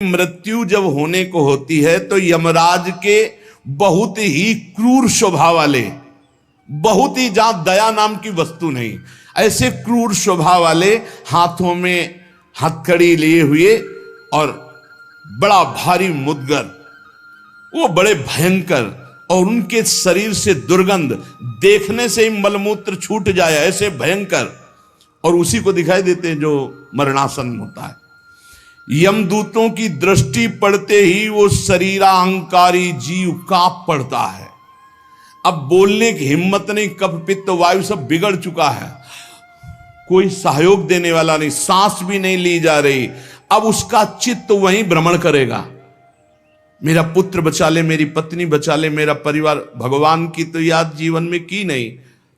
मृत्यु जब होने को होती है तो यमराज के बहुत ही क्रूर स्वभाव वाले, बहुत ही जहां दया नाम की वस्तु नहीं, ऐसे क्रूर स्वभाव वाले हाथों में हथकड़ी लिए हुए और बड़ा भारी मुदगर, वो बड़े भयंकर, और उनके शरीर से दुर्गंध देखने से ही मलमूत्र छूट जाए ऐसे भयंकर, और उसी को दिखाई देते हैं जो मरणासन होता है। यमदूतों की दृष्टि पड़ते ही वो शरीरा अहंकारी जीव कांप पड़ता है। अब बोलने की हिम्मत नहीं, कफ पित्त वायु सब बिगड़ चुका है, कोई सहयोग देने वाला नहीं, सांस भी नहीं ली जा रही। अब उसका चित्त वहीं भ्रमण करेगा, मेरा पुत्र बचा ले, मेरी पत्नी बचा ले, मेरा परिवार। भगवान की तो याद जीवन में की नहीं,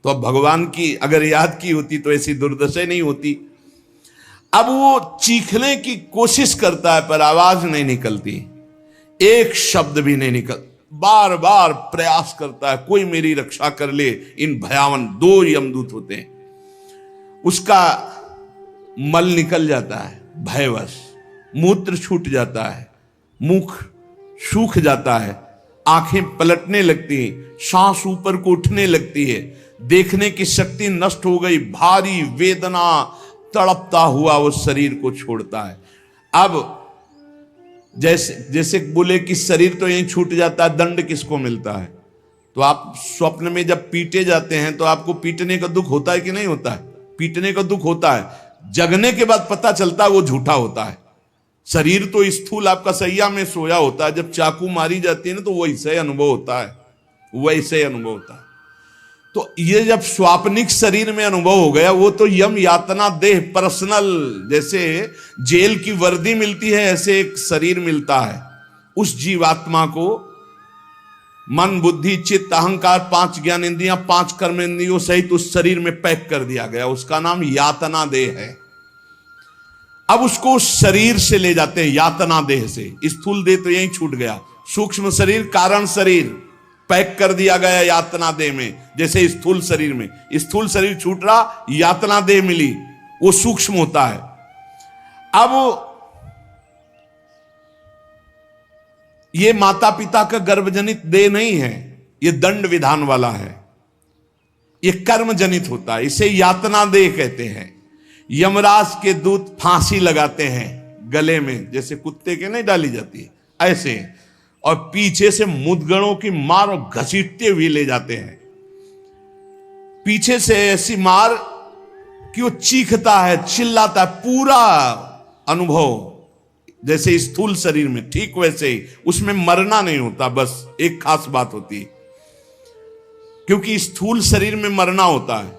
तो अब भगवान की अगर याद की होती तो ऐसी दुर्दशा नहीं होती। अब वो चीखने की कोशिश करता है पर आवाज नहीं निकलती, एक शब्द भी नहीं निकल, बार बार प्रयास करता है कोई मेरी रक्षा कर ले। इन भयावन दो यमदूत होते हैं, उसका मल निकल जाता है भयवश, मूत्र छूट जाता है, मुख सूख जाता है, आंखें पलटने लगती हैं, सांस ऊपर को उठने लगती है, देखने की शक्ति नष्ट हो गई, भारी वेदना तड़पता हुआ वो शरीर को छोड़ता है। अब जैसे जैसे बोले कि शरीर तो यहीं छूट जाता है, दंड किसको मिलता है? तो आप स्वप्न में जब पीटे जाते हैं तो आपको पीटने का दुख होता है कि नहीं होता है? पीटने का दुख होता है, जगने के बाद पता चलता है वो झूठा होता है। शरीर तो स्थूल आपका सैया में सोया होता है, जब चाकू मारी जाती है ना तो वैसे अनुभव होता है, वैसे अनुभव होता है। तो ये जब स्वाप्निक शरीर में अनुभव हो गया, वो तो यम यातना देह पर्सनल, जैसे जेल की वर्दी मिलती है ऐसे एक शरीर मिलता है उस जीवात्मा को। मन बुद्धि चित्त अहंकार 5 ज्ञान इंद्रियां 5 कर्म इंद्रियों सहित उस शरीर में पैक कर दिया गया, उसका नाम यातना देह है। अब उसको शरीर से ले जाते हैं यातना देह से, स्थूल देह तो यहीं छूट गया, सूक्ष्म शरीर कारण शरीर पैक कर दिया गया यातना देह में। जैसे स्थूल शरीर में, स्थूल शरीर छूट रहा, यातना देह मिली, वो सूक्ष्म होता है। अब ये माता पिता का गर्भजनित देह नहीं है, ये दंड विधान वाला है, ये कर्म जनित होता है, इसे यातना देह कहते हैं। यमराज के दूत फांसी लगाते हैं गले में, जैसे कुत्ते के नहीं डाली जाती है ऐसे, और पीछे से मुदगरों की मार और घसीटते हुए ले जाते हैं। पीछे से ऐसी मार कि वो चीखता है, चिल्लाता है, पूरा अनुभव जैसे स्थूल शरीर में, ठीक वैसे ही उसमें मरना नहीं होता, बस एक खास बात होती है, क्योंकि स्थूल शरीर में मरना होता है,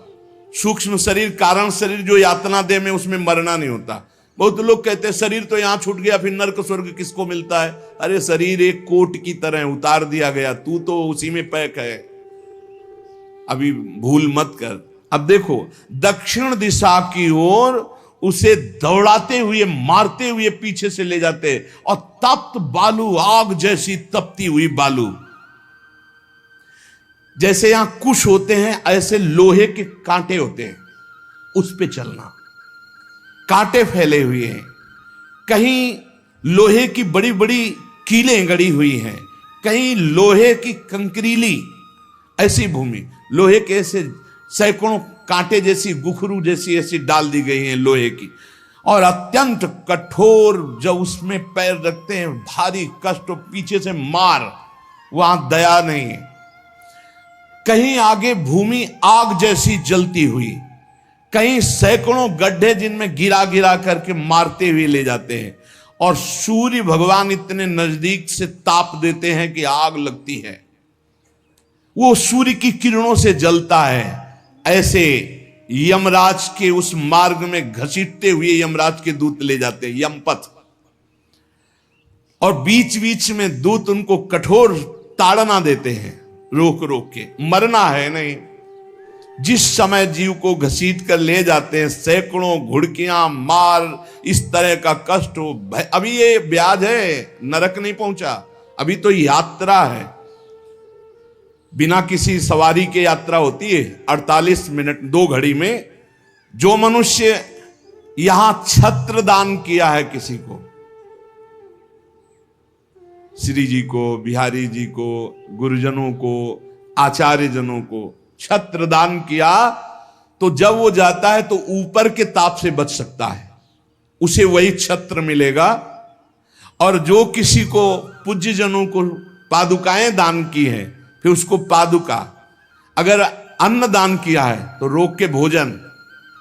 सूक्ष्म शरीर कारण शरीर जो यातना देह में उसमें मरना नहीं होता। बहुत लोग कहते हैं शरीर तो यहां छूट गया फिर नरक स्वर्ग किसको मिलता है? अरे शरीर एक कोट की तरह उतार दिया गया, तू तो उसी में पैक है, अभी भूल मत कर। अब देखो दक्षिण दिशा की ओर उसे दौड़ाते हुए मारते हुए पीछे से ले जाते, और तप्त बालू, आग जैसी तपती हुई बालू, जैसे यहां कुश होते हैं ऐसे लोहे के कांटे होते हैं, उस पे चलना, कांटे फैले हुए हैं, कहीं लोहे की बड़ी बड़ी कीलें गड़ी हुई हैं, कहीं लोहे की कंकरीली ऐसी भूमि, लोहे के ऐसे सैकड़ों कांटे जैसी गुखरू जैसी ऐसी डाल दी गई हैं लोहे की, और अत्यंत कठोर, जब उसमें पैर रखते हैं भारी कष्ट, पीछे से मार, वहां दया नहीं है। कहीं आगे भूमि आग जैसी जलती हुई, कहीं सैकड़ों गड्ढे जिनमें गिरा गिरा करके मारते हुए ले जाते हैं, और सूर्य भगवान इतने नजदीक से ताप देते हैं कि आग लगती है, वो सूर्य की किरणों से जलता है। ऐसे यमराज के उस मार्ग में घसीटते हुए यमराज के दूत ले जाते हैं, यमपथ, और बीच बीच में दूत उनको कठोर ताड़ना देते हैं, रोक रोक के, मरना है नहीं। जिस समय जीव को घसीट कर ले जाते हैं, सैकड़ों घुड़कियां मार, इस तरह का कष्ट हो, अभी ये ब्याज है, नरक नहीं पहुंचा, अभी तो यात्रा है, बिना किसी सवारी के यात्रा होती है 48 मिनट 2 घड़ी में। जो मनुष्य यहां छत्र दान किया है किसी को, श्री जी को, बिहारी जी को, गुरुजनों को, आचार्य जनों को छत्र दान किया, तो जब वो जाता है तो ऊपर के ताप से बच सकता है, उसे वही छत्र मिलेगा। और जो किसी को पूज्य जनों को पादुकाएं दान की हैं, फिर उसको पादुका, अगर अन्न दान किया है तो रोग के भोजन,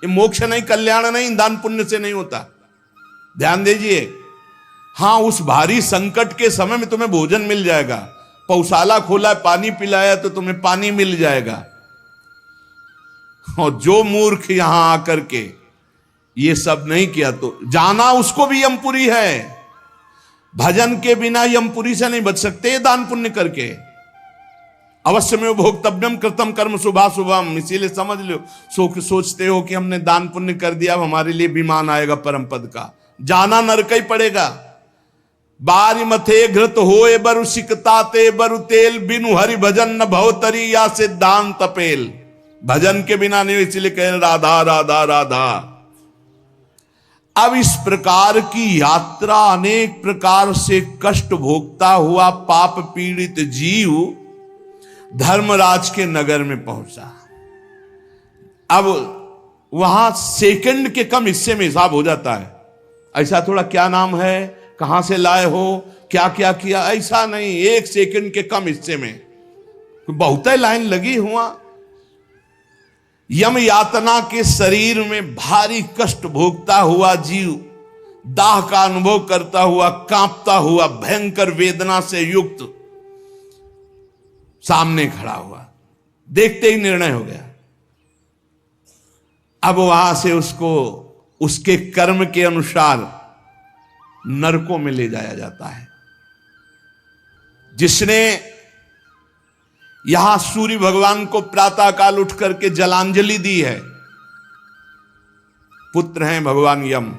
ये मोक्ष नहीं, कल्याण नहीं, दान पुण्य से नहीं होता, ध्यान दीजिए। हां, उस भारी संकट के समय में तुम्हें भोजन मिल जाएगा, पौशाला खोला, पानी पिलाया तो तुम्हें पानी मिल जाएगा। और जो मूर्ख यहां आकर के ये सब नहीं किया तो जाना उसको भी यमपुरी है। भजन के बिना यमपुरी से नहीं बच सकते, दान पुण्य करके। अवश्य में भोक्तव्यम कृतम कर्म शुभाशुभम, इसीलिए समझ लो, सोचते हो कि हमने दान पुण्य कर दिया, अब हमारे लिए विमान आएगा परम पद का, जाना नरक ही पड़ेगा। बारी मथे घृत होए बरु सिकताते बरु तेल, बिनु हरि भजन न भवतरी या सिद्धांत पेल। भजन के बिना नहीं, इसलिए कह राधा राधा राधा। अब इस प्रकार की यात्रा, अनेक प्रकार से कष्ट भोगता हुआ पाप पीड़ित जीव धर्मराज के नगर में पहुंचा। अब वहां सेकंड के कम हिस्से में हिसाब हो जाता है। ऐसा थोड़ा क्या नाम है, कहां से लाए हो, क्या क्या किया, ऐसा नहीं, एक सेकंड के कम हिस्से में बहुत लाइन लगी हुआ। यम यातना के शरीर में भारी कष्ट भोगता हुआ जीव, दाह का अनुभव करता हुआ, कांपता हुआ, भयंकर वेदना से युक्त सामने खड़ा हुआ। देखते ही निर्णय हो गया। अब वहां से उसको उसके कर्म के अनुसार नरकों में ले जाया जाता है। जिसने यहां सूर्य भगवान को प्रातःकाल उठ करके जलांजलि दी है, पुत्र हैं भगवान यम,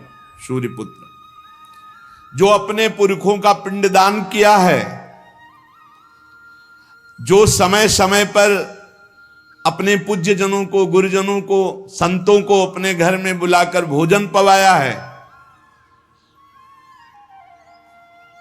सूर्य पुत्र, जो अपने पुरखों का पिंडदान किया है, जो समय समय पर अपने पूज्य जनों को, गुरुजनों को, संतों को अपने घर में बुलाकर भोजन पवाया है,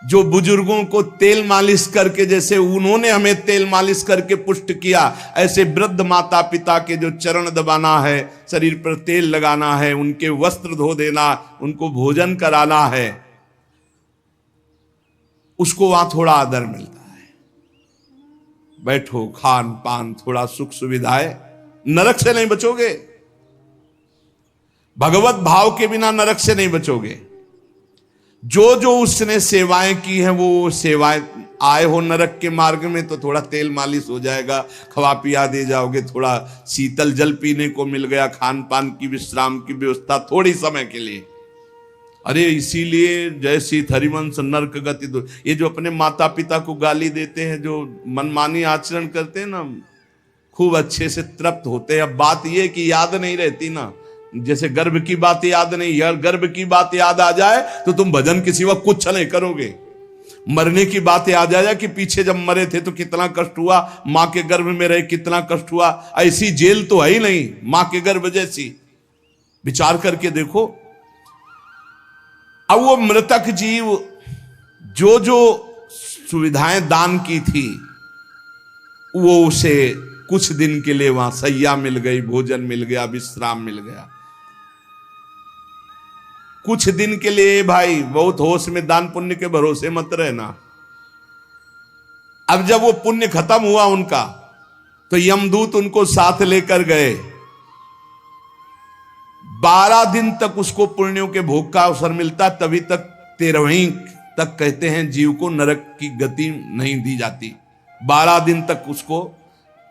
जो बुजुर्गों को तेल मालिश करके, जैसे उन्होंने हमें तेल मालिश करके पुष्ट किया, ऐसे वृद्ध माता पिता के जो चरण दबाना है, शरीर पर तेल लगाना है, उनके वस्त्र धो देना, उनको भोजन कराना है, उसको वहां थोड़ा आदर मिलता है। बैठो, खान पान, थोड़ा सुख सुविधाएं, नरक से नहीं बचोगे। भगवत भाव के बिना नरक से नहीं बचोगे। जो जो उसने सेवाएं की हैं, वो सेवाएं, आए हो नरक के मार्ग में तो थोड़ा तेल मालिश हो जाएगा, खवा पिया दे जाओगे, थोड़ा शीतल जल पीने को मिल गया, खान पान की, विश्राम की व्यवस्था थोड़ी समय के लिए। अरे इसीलिए जय सीत हरिवंश नरक गति दो, ये जो अपने माता पिता को गाली देते हैं, जो मनमानी आचरण करते हैं ना, खूब अच्छे से तृप्त होते हैं। अब बात ये कि याद नहीं रहती ना, जैसे गर्भ की बात याद नहीं, यार गर्भ की बात याद आ जाए तो तुम भजन के सिवा कुछ नहीं करोगे। मरने की बात याद आ जाए कि पीछे जब मरे थे तो कितना कष्ट हुआ, मां के गर्भ में रहे कितना कष्ट हुआ, ऐसी जेल तो है ही नहीं मां के गर्भ जैसी। विचार करके देखो। अब वो मृतक जीव जो जो सुविधाएं दान की थी, वो उसे कुछ दिन के लिए वहां सैया मिल गई, भोजन मिल गया, विश्राम मिल गया। कुछ दिन के लिए भाई, बहुत होश में, दान पुण्य के भरोसे मत रहना। अब जब वो पुण्य खत्म हुआ उनका, तो यमदूत उनको साथ लेकर गए। 12 दिन तक उसको पुण्यों के भोग का अवसर मिलता, तभी तक 13वीं तक कहते हैं जीव को नरक की गति नहीं दी जाती। 12 दिन तक उसको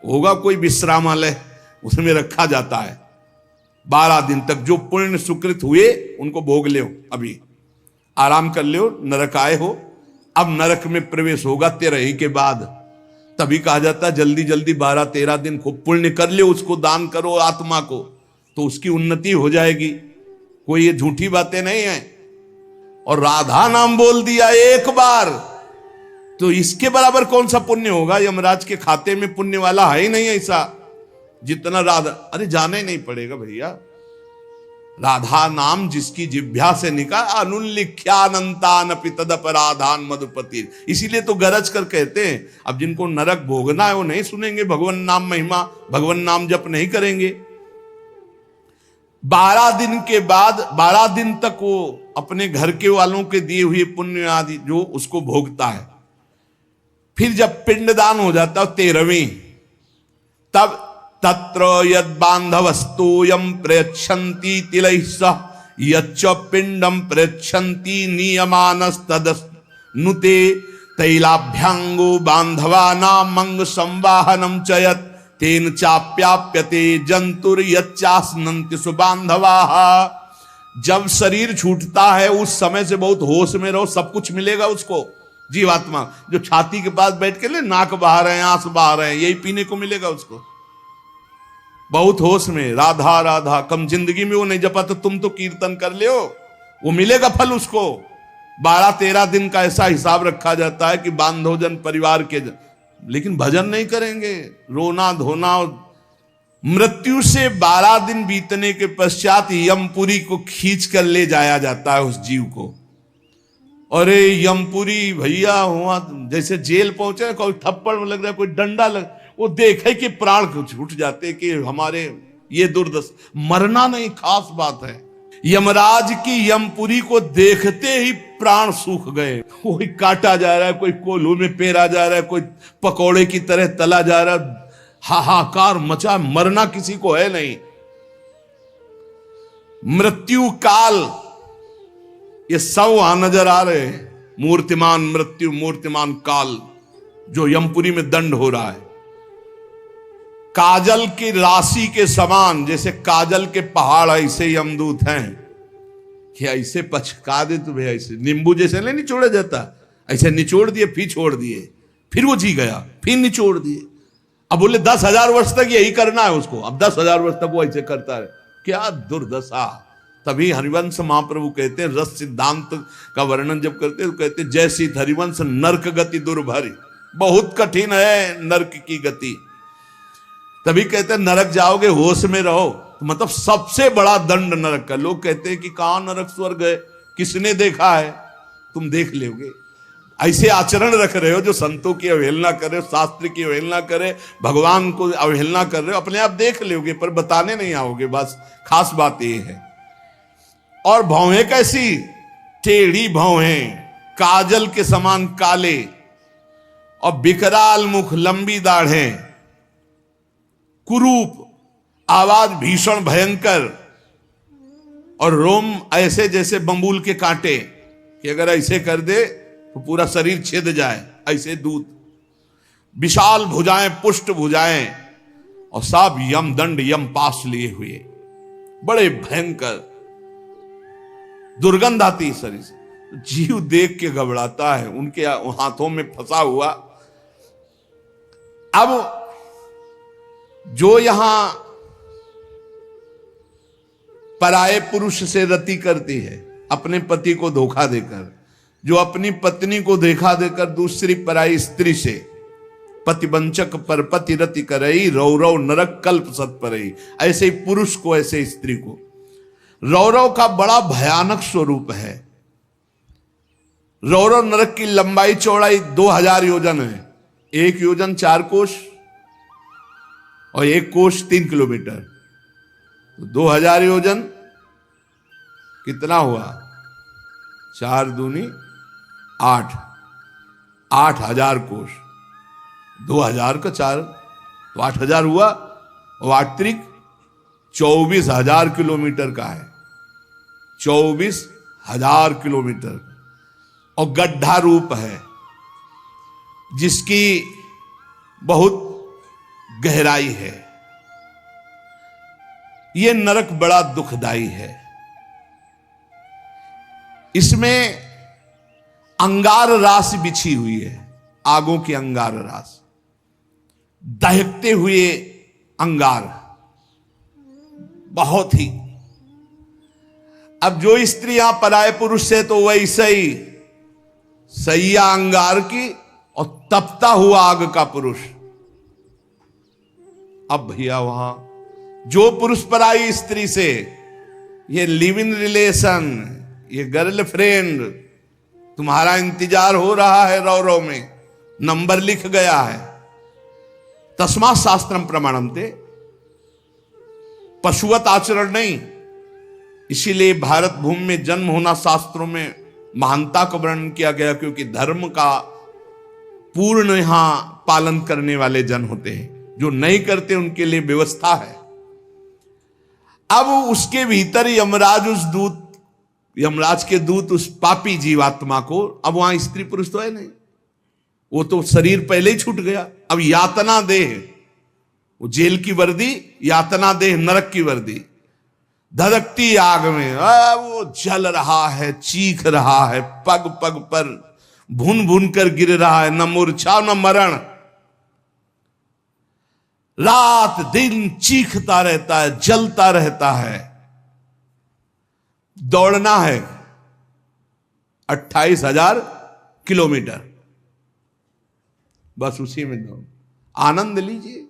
होगा कोई विश्रामालय, उसमें रखा जाता है। 12 दिन तक जो पुण्य सुकृत हुए उनको भोग लो, अभी आराम कर लो, नरक आए हो। अब नरक में प्रवेश होगा 13 के बाद, तभी कहा जाता है जल्दी जल्दी 12-13 दिन खूब पुण्य कर ले, उसको दान करो आत्मा को, तो उसकी उन्नति हो जाएगी। कोई ये झूठी बातें नहीं है। और राधा नाम बोल दिया एक बार तो इसके बराबर कौन सा पुण्य होगा। यमराज के खाते में पुण्य वाला है ही नहीं ऐसा जितना राधा। अरे जाना ही नहीं पड़ेगा भैया, राधा नाम जिसकी जिह्वा से निकाल अनुल्लिख्यानंतानपि तदपराधान मधुपति। इसीलिए तो गरज कर कहते हैं, अब जिनको नरक भोगना है वो नहीं सुनेंगे भगवान नाम महिमा, भगवान नाम जप नहीं करेंगे। 12 दिन के बाद 12 दिन तक वो अपने घर के वालों के दिए हुए पुण्य आदि जो उसको भोगता है। फिर जब पिंडदान हो जाता है 13वीं, तब तत्र यद बांधवस्तोयम प्रयच्छन्ति तिलैः सह यच्च पिंडम प्रयच्छन्ति नियमानस्तदनुते तैलाभ्यांगो बांधवानां मंग संवाहनम च यत् तेन चाप्याप्यते जंतुर यच्चास्नन्ति सुबांधवाः। जब शरीर छूटता है उस समय से बहुत होश में रहो, सब कुछ मिलेगा उसको। जीवात्मा जो छाती के पास बैठ के ले नाक बहा रहे हैं, आंस बहा रहे हैं, यही पीने को मिलेगा उसको। बहुत होश में राधा राधा, कम जिंदगी में वो नहीं जपा तो तुम तो कीर्तन कर ले, वो मिलेगा फल उसको। 12-13 दिन का ऐसा हिसाब रखा जाता है कि बांधोजन परिवार के लेकिन भजन नहीं करेंगे, रोना धोना। मृत्यु से 12 दिन बीतने के पश्चात यमपुरी को खींच कर ले जाया जाता है उस जीव को। अरे यमपुरी भैया हुआ जैसे जेल पहुंचे, कोई थप्पड़ लग रहा है, कोई डंडा लग, वो देखे कि प्राण छूट जाते कि हमारे ये दुर्दशा। मरना नहीं खास बात है, यमराज की यमपुरी को देखते ही प्राण सूख गए। कोई काटा जा रहा है, कोई कोल्हू में पेरा जा रहा है, कोई पकौड़े की तरह तला जा रहा है, हाहाकार मचा। मरना किसी को है नहीं। मृत्यु काल ये सब वहां नजर आ रहे हैं। मूर्तिमान मृत्यु, मूर्तिमान काल जो यमपुरी में दंड हो रहा है। काजल की राशि के समान, जैसे काजल के पहाड़ ऐसे यमदूत हैं कि ऐसे पचका दे तुम्हें, ऐसे नींबू जैसे नहीं निचोड़ा जाता, ऐसे निचोड़ दिए, फिर छोड़ दिए, फिर वो जी गया, फिर निचोड़ दिए। अब बोले 10,000 वर्ष तक यही करना है उसको। अब 10,000 वर्ष तक वो ऐसे करता है, क्या दुर्दशा। तभी हरिवंश महाप्रभु कहते हैं, रस सिद्धांत का वर्णन जब करते हैं तो कहते हैं, जैसी हरिवंश नरक गति दुर्भरी, बहुत कठिन है नरक की गति। तभी कहते हैं नरक जाओगे होश में रहो, तो मतलब सबसे बड़ा दंड नरक का। लोग कहते हैं कि कहां नरक स्वर्ग है, किसने देखा है, तुम देख लोगे। ऐसे आचरण रख रहे हो जो संतों की अवहेलना कर रहे हो, शास्त्र की अवहेलना करे, भगवान को अवहेलना कर रहे हो, अपने आप देख लोगे पर बताने नहीं आओगे। बस खास बात ये है। और भौहें कैसी, टेढ़ी भौहें, काजल के समान काले, और विकराल मुख, लंबी दाढ़ें, कुरूप, आवाज भीषण भयंकर, और रोम ऐसे जैसे बंबूल के कांटे कि अगर ऐसे कर दे तो पूरा शरीर छेद जाए, ऐसे दूत। विशाल भुजाएं, पुष्ट भुजाएं, और सब यम दंड यम पास लिए हुए, बड़े भयंकर। दुर्गंध आती शरीर से, जीव देख के घबराता है, उनके हाथों में फंसा हुआ। अब जो यहां पराये पुरुष से रति करती है, अपने पति को धोखा देकर, जो अपनी पत्नी को धोखा देकर दूसरी पराई स्त्री से, पतिवंचक पर पति रति करई, रौरव नरक कल्प सत परई। ऐसे ही पुरुष को, ऐसे स्त्री को। रौरव का बड़ा भयानक स्वरूप है। रौरव नरक की लंबाई चौड़ाई 2000 योजन है। 1 योजन 4 कोश और 1 कोश 3 किलोमीटर, तो 2000 योजन कितना हुआ, 4 दूनी 8, 8000 कोश। 2000 का 4 तो 8000 हुआ, और 8 त्रिक 24,000 किलोमीटर का है। 24,000 किलोमीटर, और गड्ढा रूप है जिसकी बहुत गहराई है। यह नरक बड़ा दुखदाई है। इसमें अंगार रास बिछी हुई है, आगों की अंगार रास, दहकते हुए अंगार, बहुत ही। अब जो स्त्रियां पराये पुरुष से, तो वैसे ही सैया अंगार की और तपता हुआ आग का पुरुष। अब भैया वहां जो पुरुष पराई स्त्री से, ये लिव इन रिलेशन, ये गर्लफ्रेंड, तुम्हारा इंतजार हो रहा है रौ रौ में, नंबर लिख गया है। तस्मात् शास्त्रम प्रमाणन्ते, पशुवत आचरण नहीं। इसीलिए भारत भूमि में जन्म होना शास्त्रों में महानता का वर्णन किया गया, क्योंकि धर्म का पूर्ण यहां पालन करने वाले जन होते हैं। जो नहीं करते उनके लिए व्यवस्था है। अब उसके भीतर यमराज के दूत उस पापी जीवात्मा को, अब वहां स्त्री पुरुष तो है नहीं, वो तो शरीर पहले ही छूट गया। अब यातना देह, वो जेल की वर्दी, यातना देह नरक की वर्दी, धधकती आग में वो जल रहा है, चीख रहा है, पग पग पर भून भून कर गिर रहा है, न मूर्छा न मरण, रात दिन चीखता रहता है, जलता रहता है। दौड़ना है 28,000 किलोमीटर, बस उसी में दौड़, आनंद लीजिए।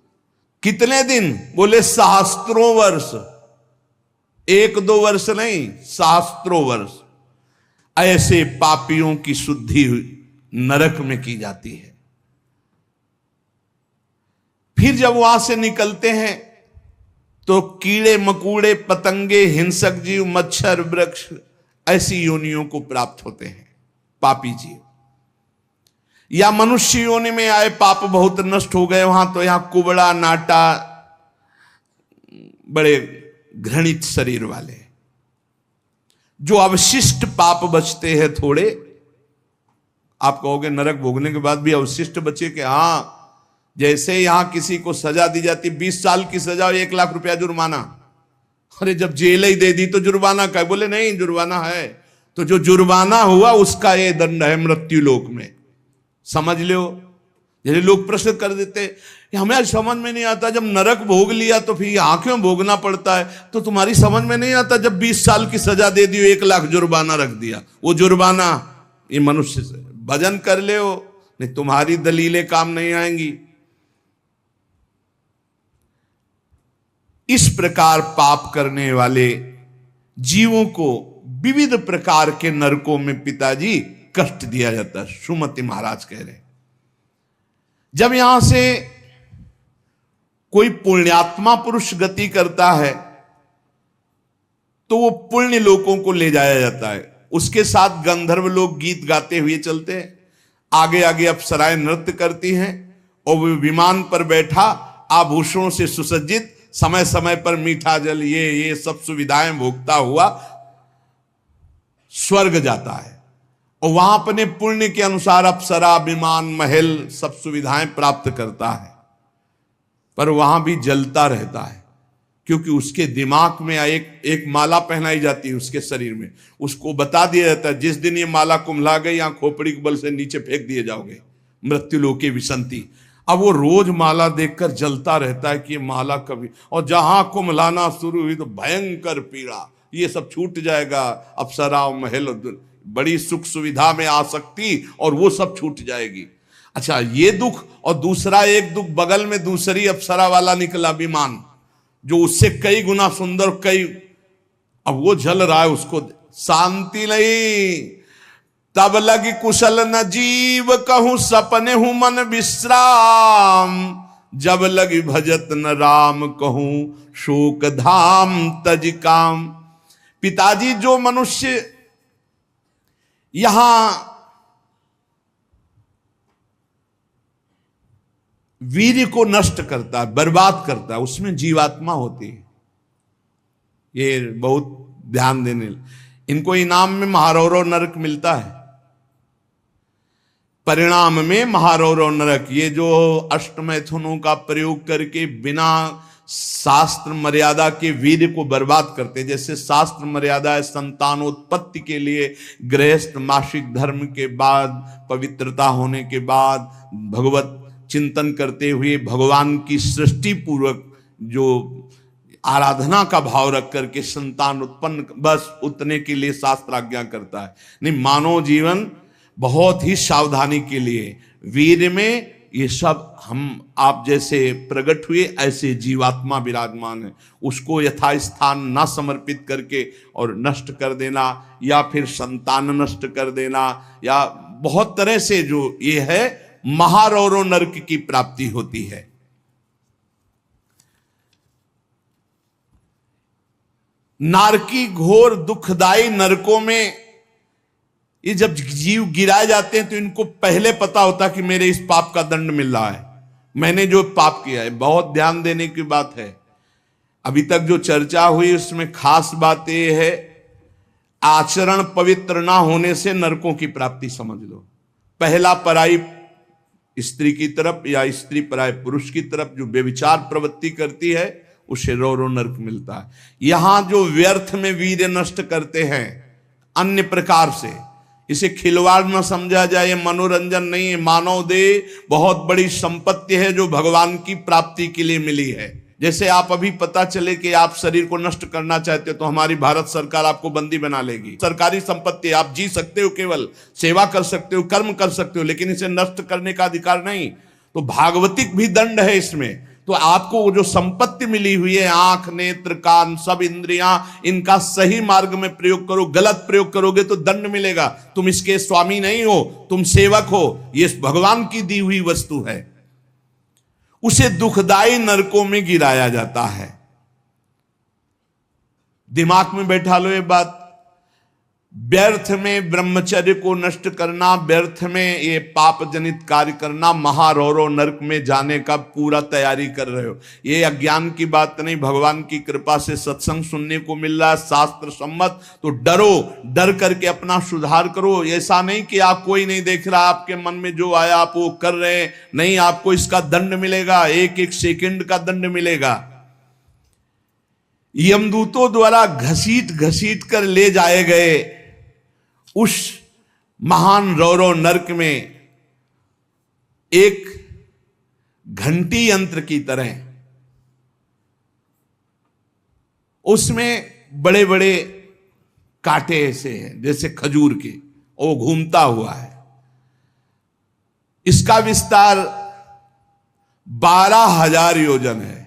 कितने दिन? बोले सहस्त्रों वर्ष, 1-2 वर्ष नहीं, सहस्त्रों वर्ष। ऐसे पापियों की शुद्धि नरक में की जाती है। फिर जब वहां से निकलते हैं तो कीड़े मकोड़े, पतंगे, हिंसक जीव, मच्छर, वृक्ष, ऐसी योनियों को प्राप्त होते हैं पापी जीव। या मनुष्य योनि में आए, पाप बहुत नष्ट हो गए वहां, तो यहां कुबड़ा, नाटा, बड़े घृणित शरीर वाले, जो अवशिष्ट पाप बचते हैं थोड़े। आप कहोगे नरक भोगने के बाद भी अवशिष्ट बचे? कि हां, जैसे यहां किसी को सजा दी जाती, 20 साल की सजा और 1 लाख रुपया जुर्माना। अरे जब जेल ही दे दी तो जुर्माना का? बोले नहीं, जुर्माना है। तो जो जुर्माना हुआ उसका ये दंड है मृत्यु लोक में, समझ लो। जैसे लोग प्रश्न कर देते, हमें आज समझ में नहीं आता, जब नरक भोग लिया तो फिर यहां क्यों भोगना पड़ता है? तो तुम्हारी समझ में नहीं आता, जब 20 साल की सजा दे दी, 1 लाख जुर्माना रख दिया, वो जुर्माना ये मनुष्य से भजन कर ले हो, नहीं तुम्हारी दलीलें काम नहीं आएंगी। इस प्रकार पाप करने वाले जीवों को विविध प्रकार के नरकों में पिताजी कष्ट दिया जाता है। सुमति महाराज कह रहे, जब यहां से कोई पुण्यात्मा पुरुष गति करता है तो वो पुण्य लोकों को ले जाया जाता है। उसके साथ गंधर्व लोग गीत गाते हुए चलते हैं, आगे आगे अप्सराएं नृत्य करती हैं, और वो विमान पर बैठा आभूषणों से सुसज्जित, समय समय पर मीठा जल, ये सब सुविधाएं भोगता हुआ स्वर्ग जाता है। और वहां अपने पुण्य के अनुसार अप्सरा, विमान, महल, सब सुविधाएं प्राप्त करता है। पर वहां भी जलता रहता है, क्योंकि उसके दिमाग में एक माला पहनाई जाती है उसके शरीर में। उसको बता दिया जाता है, जिस दिन ये माला कुम्हला गई, यहां खोपड़ी के बल से नीचे फेंक दिए जाओगे, मृत्यु लोके विसंति। अब वो रोज माला देखकर जलता रहता है कि ये माला कभी, और जहां कुम्हलाना शुरू हुई तो भयंकर पीड़ा, ये सब छूट जाएगा। अप्सरा, महल, बड़ी सुख सुविधा में आ सकती, और वो सब छूट जाएगी। अच्छा, ये दुख, और दूसरा एक दुख बगल में दूसरी अप्सरा वाला निकला विमान, जो उससे कई गुना सुंदर, कई, अब वो जल रहा है, उसको शांति नहीं। तब लगी कुशल न जीव कहूं, सपने हूं मन विश्राम, जब लगी भजत न राम कहूं, शोक धाम तज काम। पिताजी, जो मनुष्य यहां वीर्य को नष्ट करता है, बर्बाद करता है, उसमें जीवात्मा होती है। ये बहुत ध्यान देने, इनको इनाम में महारौरव नरक मिलता है, परिणाम में महारौरव नरक। ये जो अष्टमैथुनों का प्रयोग करके बिना शास्त्र मर्यादा के वीर्य को बर्बाद करते, जैसे शास्त्र मर्यादा है संतानोत्पत्ति के लिए, गृहस्थ मासिक धर्म के बाद, पवित्रता होने के बाद, भगवत चिंतन करते हुए भगवान की सृष्टि पूर्वक जो आराधना का भाव रख करके संतान उत्पन्न, बस उतने के लिए शास्त्र आज्ञा करता है। नहीं, मानव जीवन बहुत ही सावधानी के लिए वीर्य में ये सब हम आप जैसे प्रकट हुए ऐसे जीवात्मा विराजमान है, उसको यथास्थान ना समर्पित करके और नष्ट कर देना, या फिर संतान नष्ट कर देना, या बहुत तरह से जो ये है महारौरो नरक की प्राप्ति होती है। नारकी घोर दुखदाई नरकों में ये जब जीव गिराए जाते हैं तो इनको पहले पता होता कि मेरे इस पाप का दंड मिल रहा है, मैंने जो पाप किया है। बहुत ध्यान देने की बात है, अभी तक जो चर्चा हुई उसमें खास बात यह है, आचरण पवित्र ना होने से नरकों की प्राप्ति समझ लो। पहला पराई स्त्री की तरफ या स्त्री पराय पुरुष की तरफ जो व्यभिचार प्रवृत्ति करती है उसे रौरो नरक मिलता है। यहां जो व्यर्थ में वीर्य नष्ट करते हैं अन्य प्रकार से, इसे खिलवाड़ न समझा जाए, ये मनोरंजन नहीं है। मानव देह बहुत बड़ी संपत्ति है जो भगवान की प्राप्ति के लिए मिली है। जैसे आप अभी पता चले कि आप शरीर को नष्ट करना चाहते हो तो हमारी भारत सरकार आपको बंदी बना लेगी। सरकारी संपत्ति, आप जी सकते हो, केवल सेवा कर सकते हो, कर्म कर सकते हो, लेकिन इसे नष्ट करने का अधिकार नहीं। तो भागवतिक भी दंड है इसमें। तो आपको जो संपत्ति मिली हुई है, आंख, नेत्र, कान, सब इंद्रियां, इनका सही मार्ग में प्रयोग करो। गलत प्रयोग करोगे तो दंड मिलेगा। तुम इसके स्वामी नहीं हो, तुम सेवक हो। ये भगवान की दी हुई वस्तु है, उसे दुखदाई नरकों में गिराया जाता है। दिमाग में बैठा लो ये बात। व्यर्थ में ब्रह्मचर्य को नष्ट करना, व्यर्थ में ये पाप जनित कार्य करना, महारौरो नरक में जाने का पूरा तैयारी कर रहे हो। ये अज्ञान की बात नहीं, भगवान की कृपा से सत्संग सुनने को मिल रहा है, शास्त्र सम्मत। तो डरो, डर करके अपना सुधार करो। ऐसा नहीं कि आप कोई नहीं देख रहा, आपके मन में जो आया आप वो कर रहे हैं, नहीं, आपको इसका दंड मिलेगा, एक एक सेकंड का दंड मिलेगा। यमदूतों द्वारा घसीट घसीट कर ले जाए गए उस महान रौरो नरक में एक घंटी यंत्र की तरह उसमें बड़े बड़े कांटे ऐसे हैं जैसे खजूर के, वो घूमता हुआ है। इसका विस्तार 12,000 योजन है।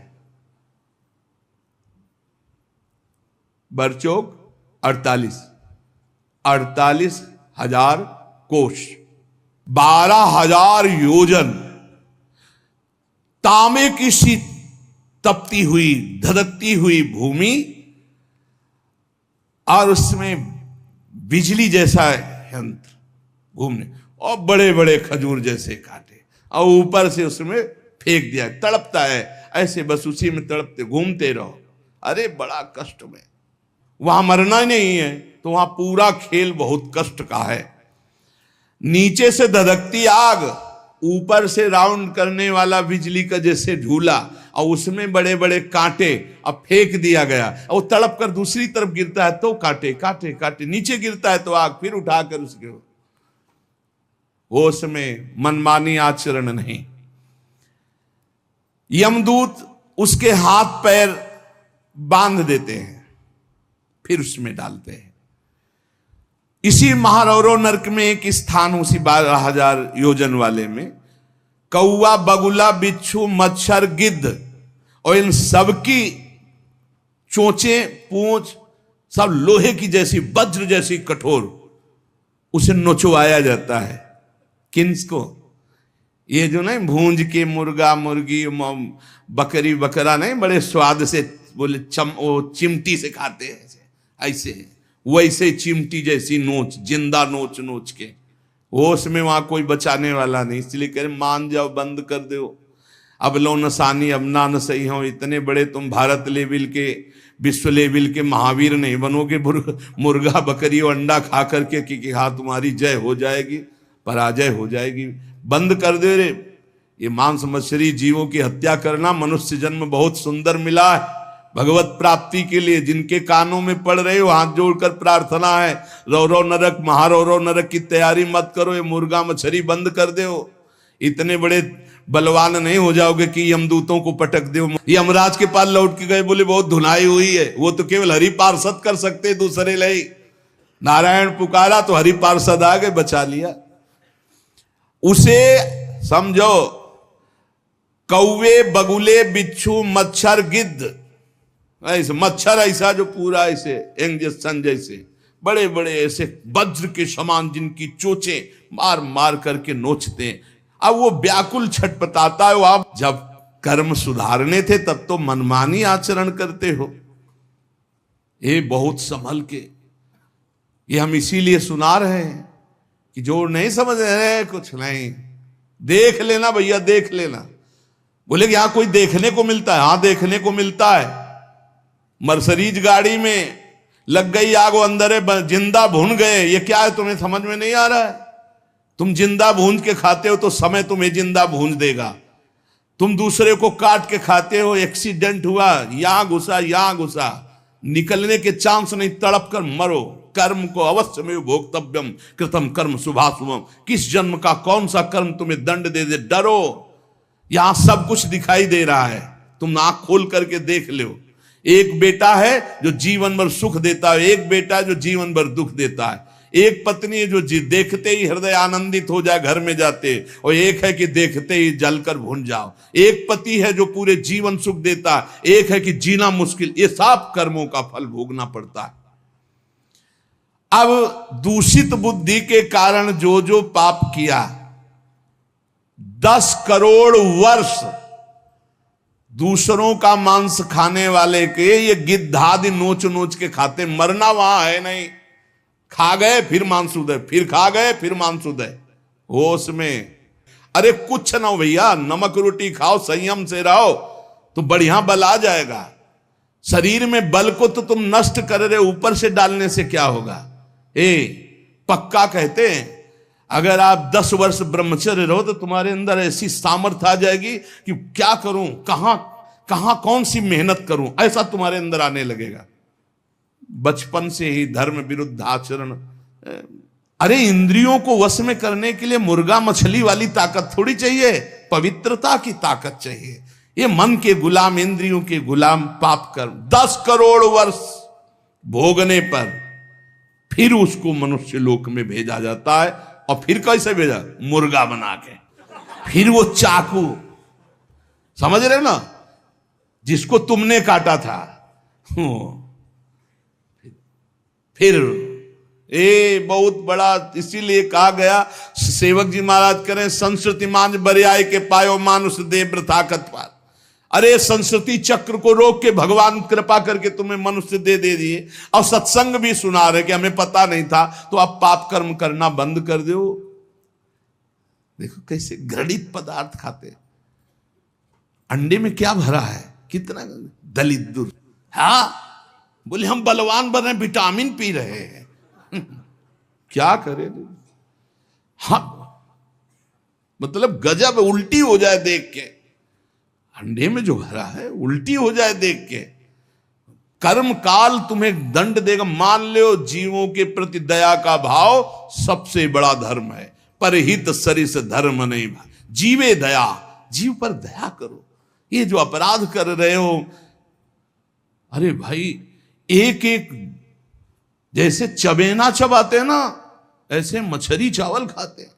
बरचौक 48,000 कोष, 12,000 योजन। तांबे की सी तपती हुई, धधकती हुई भूमि, और उसमें बिजली जैसा यंत्र घूमने, और बड़े बड़े खजूर जैसे कांटे, और ऊपर से उसमें फेंक दिया, तड़पता है ऐसे, बस उसी में तड़पते घूमते रहो। अरे बड़ा कष्ट में, वहां मरना नहीं है, तो वहां पूरा खेल बहुत कष्ट का है। नीचे से धधकती आग, ऊपर से राउंड करने वाला बिजली का जैसे झूला, और उसमें बड़े बड़े कांटे, अब फेंक दिया गया, और तड़प कर दूसरी तरफ गिरता है तो कांटे कांटे कांटे, नीचे गिरता है तो आग, फिर उठाकर उसके होश में मनमानी आचरण नहीं। यमदूत उसके हाथ पैर बांध देते हैं, फिर उसमें डालते हैं। इसी महारौरो नरक में एक स्थान, उसी 12,000 योजन वाले में, कौआ, बगुला, बिच्छू, मच्छर, गिद्ध, और इन सबकी चोंचे, पूंछ सब लोहे की जैसी, वज्र जैसी कठोर, उसे नोचवाया जाता है। किसको? ये जो नहीं भूंज के मुर्गा मुर्गी बकरी बकरा नहीं, बड़े स्वाद से बोले चिमटी से खाते हैं ऐसे, वैसे चिमटी जैसी नोच, जिंदा नोच नोच के, वो उसमें वहां कोई बचाने वाला नहीं। इसलिए कह रहे मान जाओ, बंद कर दो। अब लो नसानी, अब ना न सही हो। इतने बड़े तुम भारत लेवल के, विश्व लेवल के महावीर नहीं बनोगे मुर्गा बकरी और अंडा खा करके कि हाँ तुम्हारी जय हो जाएगी, पराजय हो जाएगी। बंद कर दे रे। ये मांस मछली जीवों की हत्या करना, मनुष्य जन्म बहुत सुंदर मिला है भगवत प्राप्ति के लिए। जिनके कानों में पड़ रहे हो, हाथ जोड़कर प्रार्थना है, रौरो नरक, महारौरो नरक की तैयारी मत करो। ये मुर्गा मछली बंद कर दो। इतने बड़े बलवान नहीं हो जाओगे कि यमदूतों को पटक दो। यमराज के पास लौट के गए, बोले बहुत धुनाई हुई है। वो तो केवल हरि पार्षद कर सकते, दूसरे ले। नारायण पुकारा तो हरि पार्षद आ गए, बचा लिया। उसे समझो कौवे, बगुले, बिच्छू, मच्छर, गिद्ध, ऐसे मच्छर ऐसा जो पूरा ऐसे इंजेक्शन जैसे बड़े बड़े ऐसे वज्र के समान जिनकी चोंचें मार मार करके नोचते हैं। अब वो व्याकुल छटपटाता है, वो आप जब कर्म सुधारने थे तब तो मनमानी आचरण करते हो। ये बहुत संभल के, ये हम इसीलिए सुना रहे हैं कि जो नहीं समझ रहे कुछ नहीं, देख लेना भैया, देख लेना। बोले कि यहां कोई देखने को मिलता है? हाँ देखने को मिलता है। मर्सरीज गाड़ी में लग गई आग, वो अंदर है, जिंदा भून गए। ये क्या है तुम्हें समझ में नहीं आ रहा है? तुम जिंदा भून के खाते हो तो समय तुम्हें जिंदा भून देगा। तुम दूसरे को काट के खाते हो, एक्सीडेंट हुआ, यहां घुसा यहां घुसा, निकलने के चांस नहीं, तड़प कर मरो। कर्म को अवश्य में भोक्तव्यम कृतम कर्म शुभाशुभम। किस जन्म का कौन सा कर्म तुम्हें दंड दे दे, डरो। यहां सब कुछ दिखाई दे रहा है, तुम आंख खोल करके देख लो। एक बेटा है जो जीवन भर सुख देता है, एक बेटा है जो जीवन भर दुख देता है। एक पत्नी है जो देखते ही हृदय आनंदित हो जाए घर में जाते, और एक है कि देखते ही जलकर भून जाओ। एक पति है जो पूरे जीवन सुख देता है, एक है कि जीना मुश्किल। ये सब कर्मों का फल भोगना पड़ता है। अब दूषित बुद्धि के कारण जो जो पाप किया, 10 करोड़ वर्ष दूसरों का मांस खाने वाले के ये गिद्धादि नोच नोच के खाते, मरना वहां है नहीं। खा गए फिर मांसुदय, फिर खा गए फिर मांसुदय, होश में। अरे कुछ ना हो भैया, नमक रोटी खाओ, संयम से रहो तो बढ़िया बल आ जाएगा। शरीर में बल को तो तुम नष्ट कर रहे, ऊपर से डालने से क्या होगा? पक्का कहते हैं अगर आप 10 वर्ष ब्रह्मचर्य रहो तो तुम्हारे अंदर ऐसी सामर्थ्य आ जाएगी कि क्या करूं, कहां कौन सी मेहनत करूं, ऐसा तुम्हारे अंदर आने लगेगा। बचपन से ही धर्म विरुद्ध आचरण। अरे इंद्रियों को वश में करने के लिए मुर्गा मछली वाली ताकत थोड़ी चाहिए, पवित्रता की ताकत चाहिए। ये मन के गुलाम, इंद्रियों के गुलाम पाप कर 10 करोड़ वर्ष भोगने पर फिर उसको मनुष्य लोक में भेजा जाता है। और फिर कैसे भेजा? मुर्गा बना के। फिर वो चाकू, समझ रहे हो ना, जिसको तुमने काटा था, फिर बहुत बड़ा। इसीलिए कहा गया, सेवक जी महाराज करें, संस्कृति मांझ बरियाई के पायो मानुष दे वृथाकत पार। अरे संस्कृति चक्र को रोक के भगवान कृपा करके तुम्हें मनुष्य दे दिए, और सत्संग भी सुना रहे कि हमें पता नहीं था, तो आप पाप कर्म करना बंद कर दो। देखो कैसे घृणित पदार्थ खाते। अंडे में क्या भरा है, कितना दलित दुर। हाँ बोले हम बलवान बन रहे, विटामिन पी रहे हैं। क्या करें? हाँ मतलब गजब, उल्टी हो जाए देख के। अंडे में जो भरा है उल्टी हो जाए देख के। कर्म काल तुम्हें दंड देगा। मान लो जीवों के प्रति दया का भाव सबसे बड़ा धर्म है। परहित सरिस धर्म नहीं, जीवे दया, जीव पर दया करो। ये जो अपराध कर रहे हो, अरे भाई एक एक जैसे चबेना चबाते ना, ऐसे मछली चावल खाते हैं।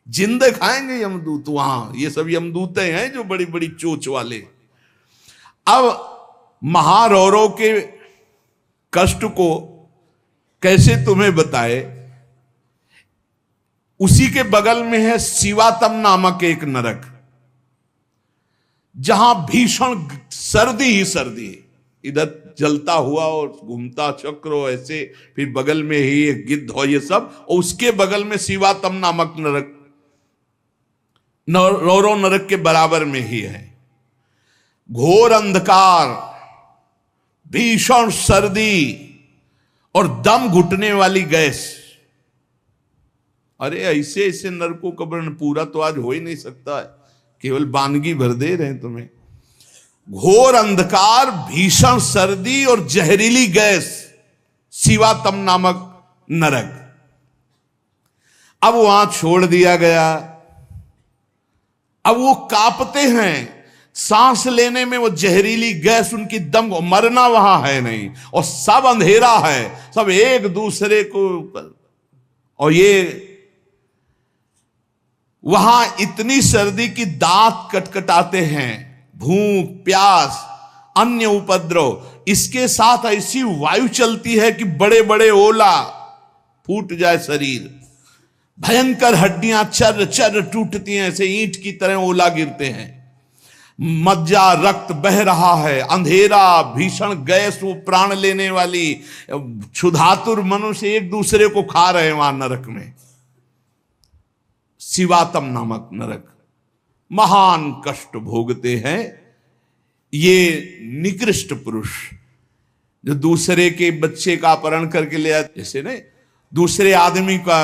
जिंदे खाएंगे यमदूत वहां। ये सब यमदूते हैं जो बड़ी बड़ी चोच वाले। अब महारौरों के कष्ट को कैसे तुम्हें बताए। उसी के बगल में है शिवातम नामक एक नरक, जहां भीषण सर्दी ही सर्दी है। इधर जलता हुआ और घूमता चक्र हो ऐसे, फिर बगल में ही एक गिद्ध हो, ये सब। और उसके बगल में शिवातम नामक नरक, रौरव नरक के बराबर में ही है। घोर अंधकार, भीषण सर्दी और दम घुटने वाली गैस। अरे ऐसे ऐसे नरकों का वर्णन पूरा तो आज हो ही नहीं सकता है, केवल वानगी भर दे रहे हैं तुम्हें। घोर अंधकार, भीषण सर्दी और जहरीली गैस, शिवातम नामक नरक। अब वहां छोड़ दिया गया। अब वो कांपते हैं, सांस लेने में वो जहरीली गैस उनकी दम को, मरना वहां है नहीं, और सब अंधेरा है, सब एक दूसरे को। और ये वहां इतनी सर्दी की दांत कटकटाते हैं, भूख प्यास अन्य उपद्रव, इसके साथ ऐसी वायु चलती है कि बड़े बड़े ओला, फूट जाए शरीर, भयंकर हड्डियां चर चर टूटती हैं, ऐसे ईंट की तरह ओला गिरते हैं, मज्जा रक्त बह रहा है, अंधेरा भीषण गैस, वो प्राण लेने वाली, क्षुधातुर मनुष्य एक दूसरे को खा रहे हैं वहां नरक में। शिवातम नामक नरक, महान कष्ट भोगते हैं ये निकृष्ट पुरुष जो दूसरे के बच्चे का अपहरण करके ले आते, जैसे नहीं दूसरे आदमी का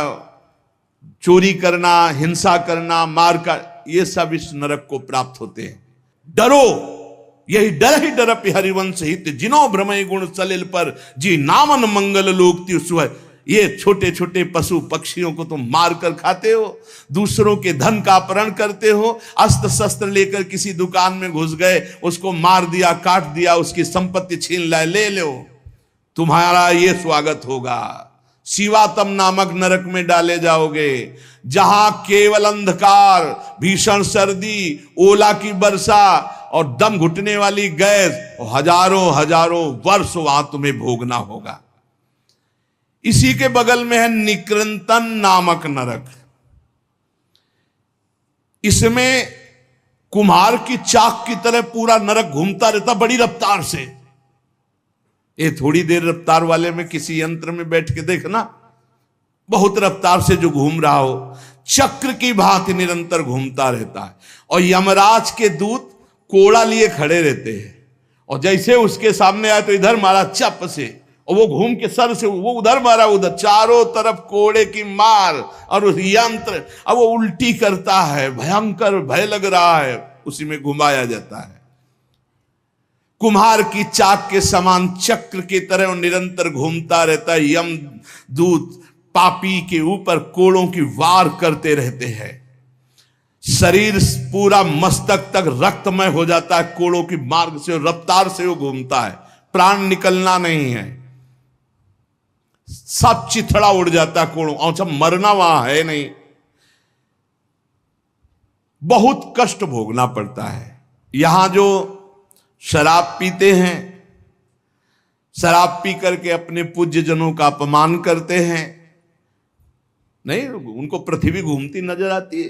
चोरी करना, हिंसा करना, मार का, ये सब इस नरक को प्राप्त होते हैं। डरो, यही डर ही डरप हरिवंश हित, जिनो भ्रमय गुण सलिल पर, जी नामन मंगल लोक त्युसुह। ये छोटे छोटे पशु पक्षियों को तुम मार कर खाते हो, दूसरों के धन का अपहरण करते हो, अस्त्र शस्त्र लेकर किसी दुकान में घुस गए, उसको मार दिया, काट दिया, उसकी संपत्ति छीन लाए, ले लो, तुम्हारा ये स्वागत होगा। शिवातम नामक नरक में डाले जाओगे, जहां केवल अंधकार, भीषण सर्दी, ओला की वर्षा और दम घुटने वाली गैस, हजारों हजारों वर्ष वहां तुम्हें भोगना होगा। इसी के बगल में है निकृंतन नामक नरक। इसमें कुम्हार की चाक की तरह पूरा नरक घूमता रहता बड़ी रफ्तार से। ये थोड़ी देर रफ्तार वाले में किसी यंत्र में बैठ के देखना, बहुत रफ्तार से जो घूम रहा हो, चक्र की भांति निरंतर घूमता रहता है। और यमराज के दूत कोड़ा लिए खड़े रहते हैं, और जैसे उसके सामने आए तो इधर मारा चप से, और वो घूम के सर से वो उधर मारा, उधर, चारों तरफ कोड़े की मार, और उस यंत्र अब वो उल्टी करता है, भयंकर भय लग रहा है, उसी में घुमाया जाता है। कुम्हार की चाक के समान चक्र की तरह निरंतर घूमता रहता है। यम दूत पापी के ऊपर कोड़ों की वार करते रहते हैं, शरीर पूरा मस्तक तक रक्तमय हो जाता है, कोड़ों की मार्ग से, रफ्तार से वो घूमता है, प्राण निकलना नहीं है, सब चिथड़ा उड़ जाता है कोड़ों, और सब मरना वहां है नहीं, बहुत कष्ट भोगना पड़ता है। यहां जो शराब पीते हैं, शराब पी करके अपने पूज्य जनों का अपमान करते हैं, नहीं उनको पृथ्वी घूमती नजर आती है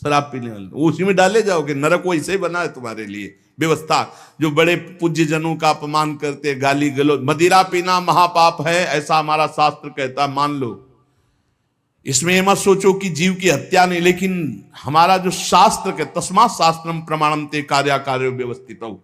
शराब पीने वाले, उसी में डाले जाओगे। नरक वैसे ही बना है तुम्हारे लिए व्यवस्था। जो बड़े पूज्य जनों का अपमान करते, गाली गलौज, मदिरा पीना महापाप है, ऐसा हमारा शास्त्र कहता, मान लो। इसमें ये मत सोचो कि जीव की हत्या नहीं, लेकिन हमारा जो शास्त्र के तस्मात् शास्त्रम प्रमाणम ते कार्याकार्यो व्यवस्थित हो,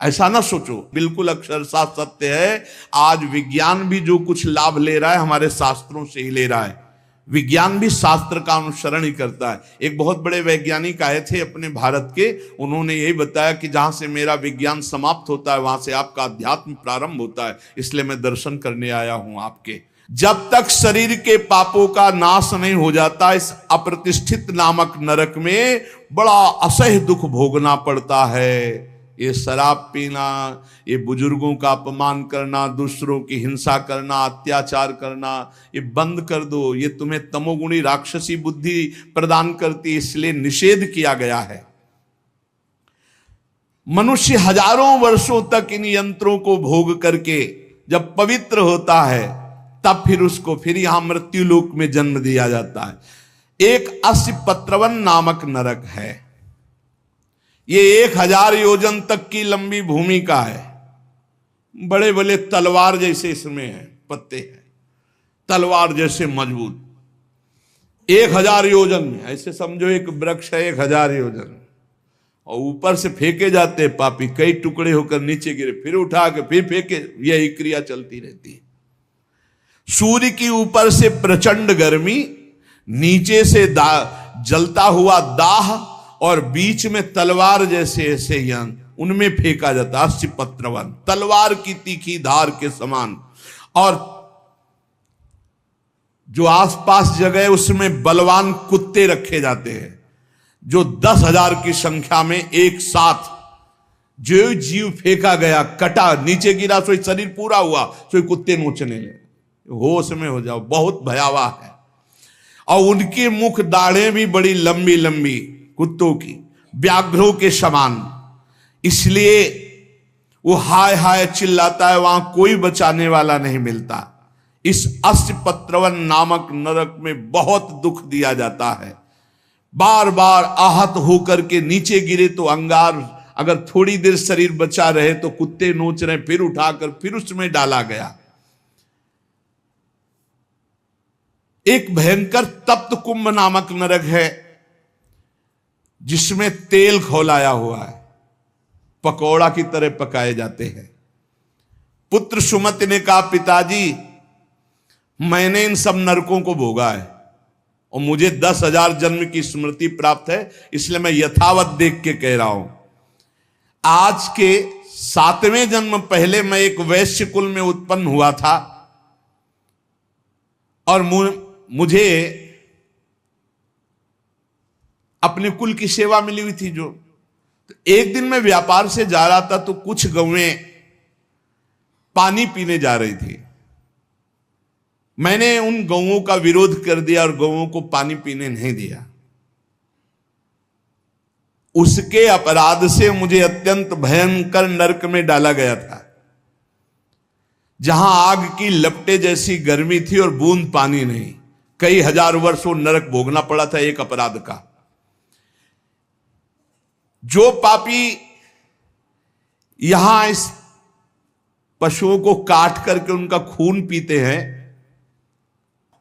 ऐसा ना सोचो, बिल्कुल अक्षरशः सत्य है। आज विज्ञान भी जो कुछ लाभ ले रहा है हमारे शास्त्रों से ही ले रहा है। विज्ञान भी शास्त्र का अनुसरण ही करता है। एक बहुत बड़े वैज्ञानिक आए थे अपने भारत के, उन्होंने यही बताया कि जहां से मेरा विज्ञान समाप्त होता है वहां से आपका अध्यात्म प्रारंभ होता है, इसलिए मैं दर्शन करने आया हूं आपके। जब तक शरीर के पापों का नाश नहीं हो जाता, इस अप्रतिष्ठित नामक नरक में बड़ा असह्य दुख भोगना पड़ता है। ये शराब पीना, ये बुजुर्गों का अपमान करना, दूसरों की हिंसा करना, अत्याचार करना, ये बंद कर दो। ये तुम्हें तमोगुणी राक्षसी बुद्धि प्रदान करती, इसलिए निषेध किया गया है। मनुष्य हजारों वर्षों तक इन यंत्रों को भोग करके जब पवित्र होता है, तब फिर उसको फिर यहां मृत्यु लोक में जन्म दिया जाता है। एक अस्पत्रवन नामक नरक है। ये 1000 योजन तक की लंबी भूमि का है। बड़े बड़े तलवार जैसे इसमें है, पत्ते हैं तलवार जैसे मजबूत। 1000 योजन में, ऐसे समझो एक वृक्ष है 1000 योजन, और ऊपर से फेंके जाते हैं पापी, कई टुकड़े होकर नीचे गिरे, फिर उठा के फिर फेंके, यही क्रिया चलती रहती है। सूर्य की ऊपर से प्रचंड गर्मी, नीचे से जलता हुआ दाह, और बीच में तलवार जैसे ऐसे यंत्र, उनमें फेंका जाता। अस्पत्रवन, तलवार की तीखी धार के समान। और जो आसपास जगह है उसमें बलवान कुत्ते रखे जाते हैं, जो 10,000 की संख्या में एक साथ, जो जीव फेंका गया, कटा, नीचे गिरा, सोई शरीर पूरा हुआ, सोई कुत्ते नोचने लगे। होश में हो जाओ, बहुत भयावह है। और उनके मुख दाढ़ें भी बड़ी लंबी लंबी, कुत्तों की, व्याघ्रों के समान। इसलिए वो हाय हाय चिल्लाता है, वहां कोई बचाने वाला नहीं मिलता। इस अस्पत्रवन नामक नरक में बहुत दुख दिया जाता है। बार बार आहत होकर के नीचे गिरे तो अंगार, अगर थोड़ी देर शरीर बचा रहे तो कुत्ते नोच रहे, फिर उठाकर फिर उसमें डाला गया। एक भयंकर तप्त कुंभ नामक नरक है, जिसमें तेल खौलाया हुआ है, पकौड़ा की तरह पकाए जाते हैं। पुत्र सुमति ने कहा, पिताजी मैंने इन सब नरकों को भोगा है और मुझे 10,000 जन्म की स्मृति प्राप्त है, इसलिए मैं यथावत देख के कह रहा हूं। आज के 7वें जन्म पहले मैं एक वैश्य कुल में उत्पन्न हुआ था और मुझे अपने कुल की सेवा मिली हुई थी। जो तो एक दिन मैं व्यापार से जा रहा था तो कुछ गौएं पानी पीने जा रही थी। मैंने उन गौओं का विरोध कर दिया और गौओं को पानी पीने नहीं दिया। उसके अपराध से मुझे अत्यंत भयंकर नरक में डाला गया था, जहां आग की लपटे जैसी गर्मी थी और बूंद पानी नहीं। कई हजार वर्ष वो नरक भोगना पड़ा था एक अपराध का। जो पापी यहां इस पशुओं को काट करके उनका खून पीते हैं,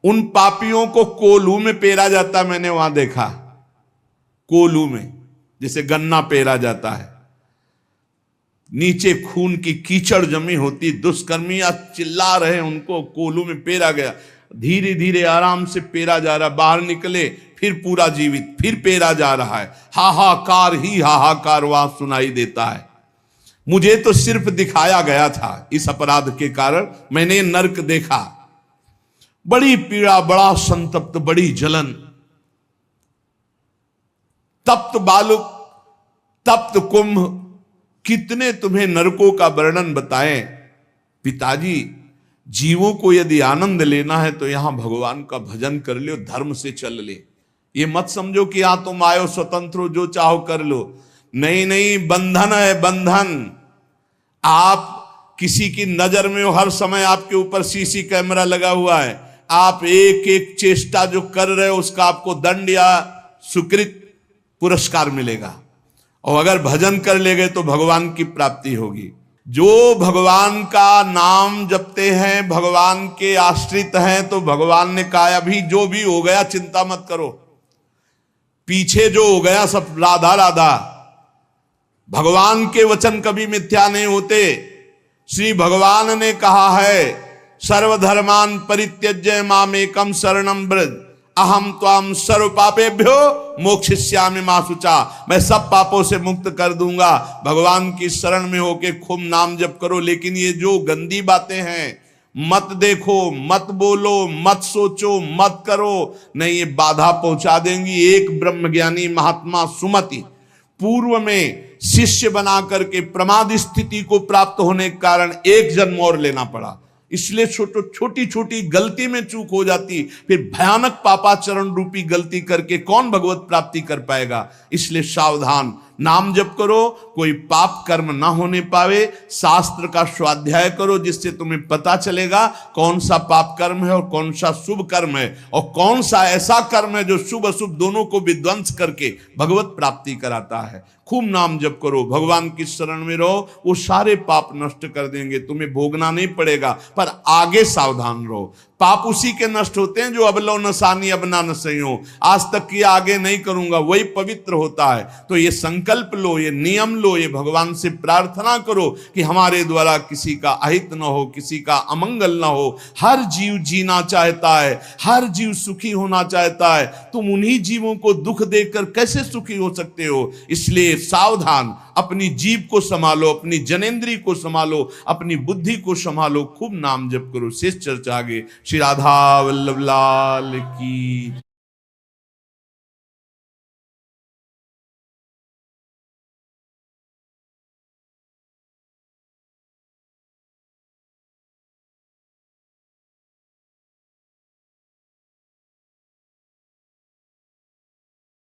उन पापियों को कोलू में पेरा जाता। मैंने वहां देखा, कोलू में जैसे गन्ना पेरा जाता है, नीचे खून की कीचड़ जमी होती। दुष्कर्मियां चिल्ला रहे, उनको कोलू में पेरा गया। धीरे धीरे आराम से पेरा जा रहा, बाहर निकले फिर पूरा जीवित, फिर पेरा जा रहा है। हाहाकार ही हाहाकार वहां सुनाई देता है। मुझे तो सिर्फ दिखाया गया था, इस अपराध के कारण मैंने नरक देखा। बड़ी पीड़ा, बड़ा संतप्त, बड़ी जलन। तप्त बालुक, तप्त कुंभ, कितने तुम्हें नरकों का वर्णन बताएं। पिताजी, जीवों को यदि आनंद लेना है तो यहां भगवान का भजन कर लो, धर्म से चल ले। ये मत समझो कि यहां तुम आयो स्वतंत्र हो, जो चाहो कर लो। नहीं नहीं, बंधन है बंधन। आप किसी की नजर में हो, हर समय आपके ऊपर सीसी कैमरा लगा हुआ है। आप एक एक चेष्टा जो कर रहे हो उसका आपको दंड या सुकृत पुरस्कार मिलेगा। और अगर भजन कर ले गए तो भगवान की प्राप्ति होगी। जो भगवान का नाम जपते हैं, भगवान के आश्रित हैं, तो भगवान ने कहा अभी जो भी हो गया चिंता मत करो, पीछे जो हो गया सब राधा राधा। भगवान के वचन कभी मिथ्या नहीं होते। श्री भगवान ने कहा है, सर्वधर्मान परित्यज्य मामेकम शरणम व्रज अहम त्वाम सर्व पापेभ्यो मोक्षयिष्यामि मा शुचा। मैं सब पापों से मुक्त कर दूंगा। भगवान की शरण में होके खूब नाम जप करो। लेकिन ये जो गंदी बातें हैं, मत देखो, मत बोलो, मत सोचो, मत करो, नहीं, ये बाधा पहुंचा देंगी। एक ब्रह्मज्ञानी महात्मा सुमति पूर्व में शिष्य बना करके प्रमाद स्थिति को प्राप्त होने के कारण एक जन्म और लेना पड़ा। इसलिए छोटी छोटी गलती में चूक हो जाती, फिर भयानक पापाचरण रूपी गलती करके कौन भगवत प्राप्ति कर पाएगा। इसलिए सावधान, नाम जप करो, कोई पाप कर्म ना होने पावे। शास्त्र का स्वाध्याय करो, जिससे तुम्हें पता चलेगा कौन सा पाप कर्म है और कौन सा शुभ कर्म है, और कौन सा ऐसा कर्म है जो शुभ अशुभ दोनों को विध्वंस करके भगवत प्राप्ति कराता है। खूब नाम जप करो, भगवान की शरण में रहो, वो सारे पाप नष्ट कर देंगे। तुम्हें भोगना नहीं पड़ेगा, पर आगे सावधान रहो। पाप उसी के नष्ट होते हैं जो अब लो नसानी अब ना नसइयो, आज तक किया आगे नहीं करूंगा, वही पवित्र होता है। तो ये संकल्प लो, ये नियम लो, ये भगवान से प्रार्थना करो कि हमारे द्वारा किसी का अहित न हो, किसी का अमंगल न हो। हर जीव जीना चाहता है, हर जीव सुखी होना चाहता है। तुम उन्हीं जीवों को दुख देकर कैसे सुखी हो सकते हो। इसलिए सावधान, अपनी जीव को संभालो, अपनी जनेंद्री को संभालो, अपनी बुद्धि को संभालो, खूब नाम जप करो। शेष चर्चा आगे। श्री राधा वल्लभ लाल की।